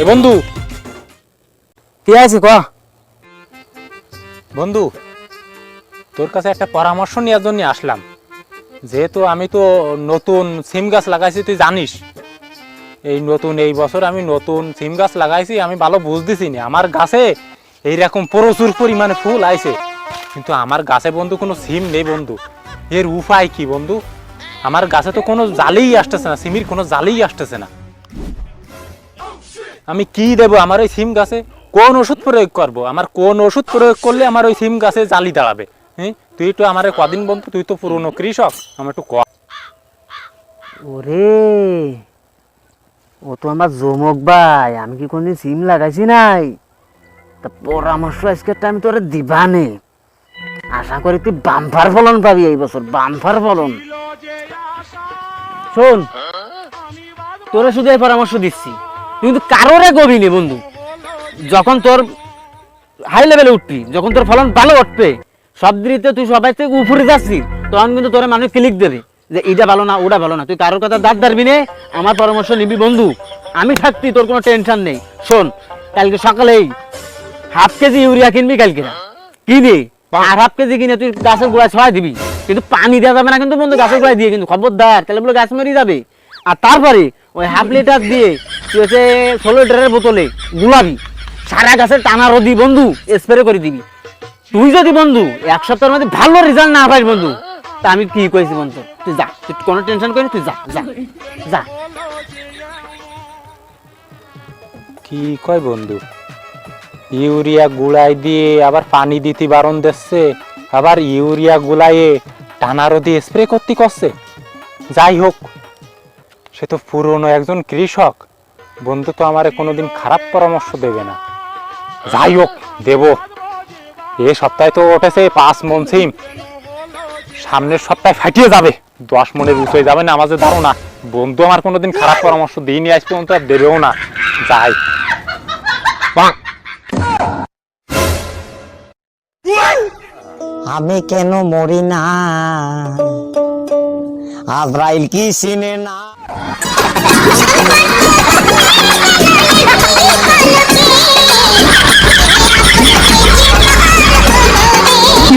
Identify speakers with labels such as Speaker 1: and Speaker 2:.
Speaker 1: এ বন্ধু
Speaker 2: কি আছে ক
Speaker 1: বন্ধু, তোর কাছে একটা পরামর্শ নেওয়ার জন্য আসলাম। যেহেতু আমি তো নতুন সিম গাছ লাগাইছি, তুই জানিস এই বছর আমি নতুন সিম গাছ লাগাইছি। আমি ভালো বুঝতেছি না, আমার গাছে এইরকম প্রচুর পরিমাণে ফুল আইছে, কিন্তু আমার গাছে বন্ধু কোনো সিম নেই বন্ধু। এর উপায় কি বন্ধু? আমার গাছে তো কোনো জালেই আসতেছে না, সিমির কোনো জালেই আসতেছে না। আমি কি দেব আমার ওই সিম গাছে? কোন ওষুধ প্রয়োগ করব? আমার কোন ওষুধ প্রয়োগ করলে আমার ওই সিম গাছে জালি দাঁড়াবে? হ্যাঁ, তুই তো আমার কদিন বন্ধু, তুই তো পুরনো কৃষক, আমার একটু
Speaker 2: ওরে ও তো আমার জমক ভাই, আমি কি কোনদিন সিম লাগাইছি নাই? তা পরামর্শ আজকে আমি তোরে দিবানে। আশা করি তুই বাম্পার ফলন পাবি এই বছর, বাম্পার ফলন। শোন, তোরে শুধু এই পরামর্শ দিচ্ছি, তুই কিন্তু কারোরে গবি নে বন্ধু। যখন তোর হাই লেভেলে উঠবি, যখন তোর ফলন ভালো উঠবে, সব দিকে তুই সবাই থেকে উপরে যাচ্ছিস, তখন কিন্তু তোরে মানুষ ক্লিক দেবে যে এটা ভালো না ওটা ভালো না। তুই কারোর কথা দাঁত ধরবি নে, আমার পরামর্শ নিবি বন্ধু। আমি থাকতি, তোর কোনো টেনশন নেই। শোন, কালকে সকালেই হাফ কেজি ইউরিয়া কিনবি, কালকে কিনে আর হাফ কেজি কিনে তুই গাছের গোড়ায় ছড়াই দিবি, কিন্তু পানি দেওয়া যাবে না কিন্তু বন্ধু গাছের গোড়ায় দিয়ে, কিন্তু খবরদার, তাহলে বলে গাছ মরে যাবে। আর তারপরে ওই হাফ লিটার দিয়ে তুই হচ্ছে 16 লিটারের বোতলে গুলাবি, সারা গাছের টানা রোদি বন্ধু স্প্রে করে দিবি। তুই যদি বন্ধু এক সপ্তাহের মধ্যে ভালো রেজাল্ট না পাইস বন্ধু, তা আমি কি কইছি বন্ধু, তুই যা, তুই কোনো টেনশন করিস, তুই যা যা যা।
Speaker 1: কি কয় বন্ধু? ইউরিয়া গুলাই দিয়ে আবার পানি দিতে বারণ দিচ্ছে, আবার ইউরিয়া গুলাইয়ে টানারো দিয়ে স্প্রে করতে করছে। যাই হোক, সে তো পুরনো একজন কৃষক বন্ধু, তো আমার কোনোদিন খারাপ পরামর্শ দেবে না। যাই হোক, দেব। এ সপ্তাহে তো উঠেছে 5 মণ সিম, সামনের সপ্তাহে ফাটিয়ে যাবে, 10 মণের উঁচু হয়ে যাবে না আমাদের ধারণা। বন্ধু আমার কোনোদিন খারাপ পরামর্শ দিইনি আজ পর্যন্ত, আর দেবেও না। যাই
Speaker 3: আমি কেন মরি না, আজরাইল কি চিনে না।
Speaker 4: কি